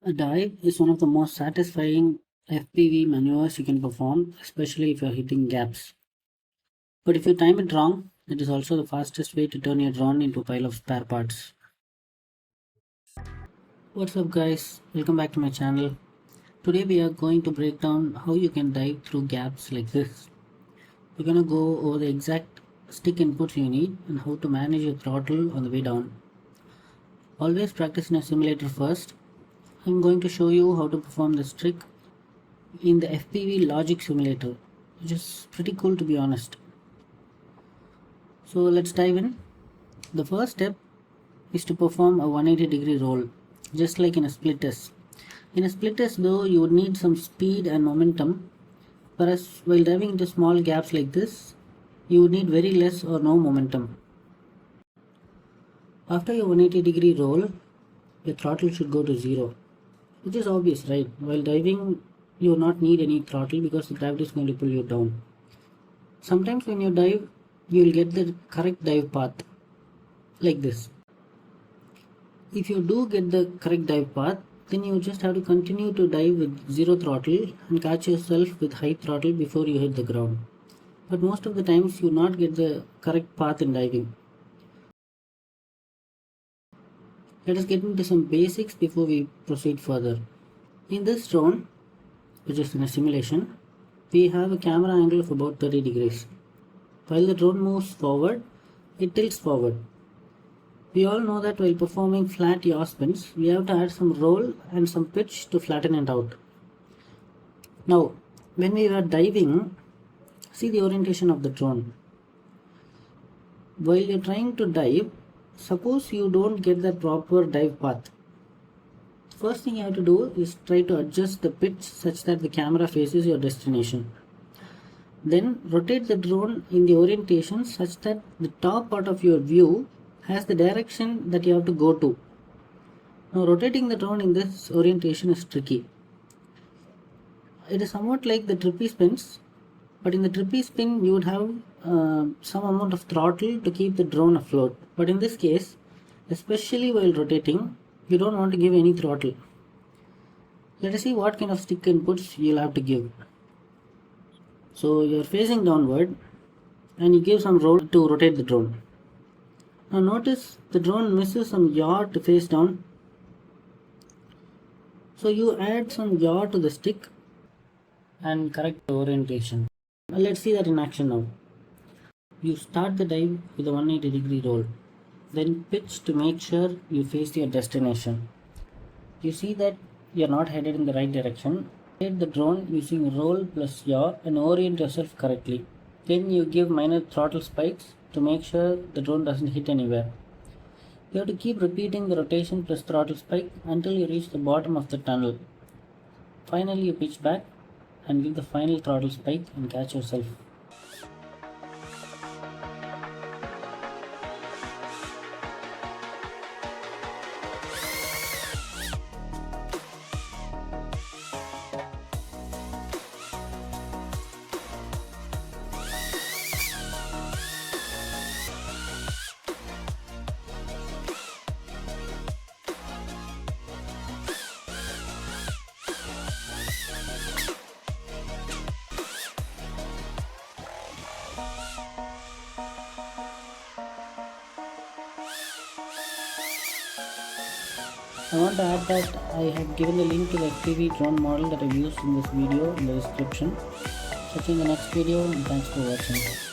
A dive is one of the most satisfying FPV maneuvers you can perform, especially if you're hitting gaps. But if you time it wrong, it is also the fastest way to turn your drone into a pile of spare parts. What's up guys, welcome back to my channel. Today we are going to break down how you can dive through gaps like this. We're gonna go over the exact stick inputs you need and how to manage your throttle on the way down. Always practice in a simulator first. I'm going to show you how to perform this trick in the FPV Logic simulator, which is pretty cool to be honest. So let's dive in. The first step is to perform a 180-degree roll, just like in a split test. In a split test though, you would need some speed and momentum, whereas while diving into small gaps like this, you would need very less or no momentum. After your 180-degree roll, your throttle should go to 0, which is obvious, right? While diving, you will not need any throttle because the gravity is going to pull you down. Sometimes when you dive, you will get the correct dive path, like this. If you do get the correct dive path, then you just have to continue to dive with 0 throttle and catch yourself with high throttle before you hit the ground. But most of the times you will not get the correct path in diving. Let us get into some basics before we proceed further. In this drone, which is in a simulation, we have a camera angle of about 30 degrees. While the drone moves forward, it tilts forward. We all know that while performing flat yaw spins, we have to add some roll and some pitch to flatten it out. Now, when we are diving, see the orientation of the drone. While you're trying to dive, suppose you don't get the proper dive path. First thing you have to do is try to adjust the pitch such that the camera faces your destination. Then rotate the drone in the orientation such that the top part of your view has the direction that you have to go to. Now rotating the drone in this orientation is tricky. It is somewhat like the trippy spins, but in the trippy spin you would have some amount of throttle to keep the drone afloat. But in this case, especially while rotating, you don't want to give any throttle. Let us see what kind of stick inputs you'll have to give. So you're facing downward and you give some roll to rotate the drone. Now notice the drone misses some yaw to face down. So you add some yaw to the stick and correct the orientation. Now let's see that in action now. You start the dive with a 180-degree roll. Then pitch to make sure you face your destination. You see that you are not headed in the right direction. Rotate the drone using roll plus yaw and orient yourself correctly. Then you give minor throttle spikes to make sure the drone doesn't hit anywhere. You have to keep repeating the rotation plus throttle spike until you reach the bottom of the tunnel. Finally you pitch back and give the final throttle spike and catch yourself. I want to add that I have given the link to the FPV drone model that I used in this video in the description. Catch you in the next video and thanks for watching.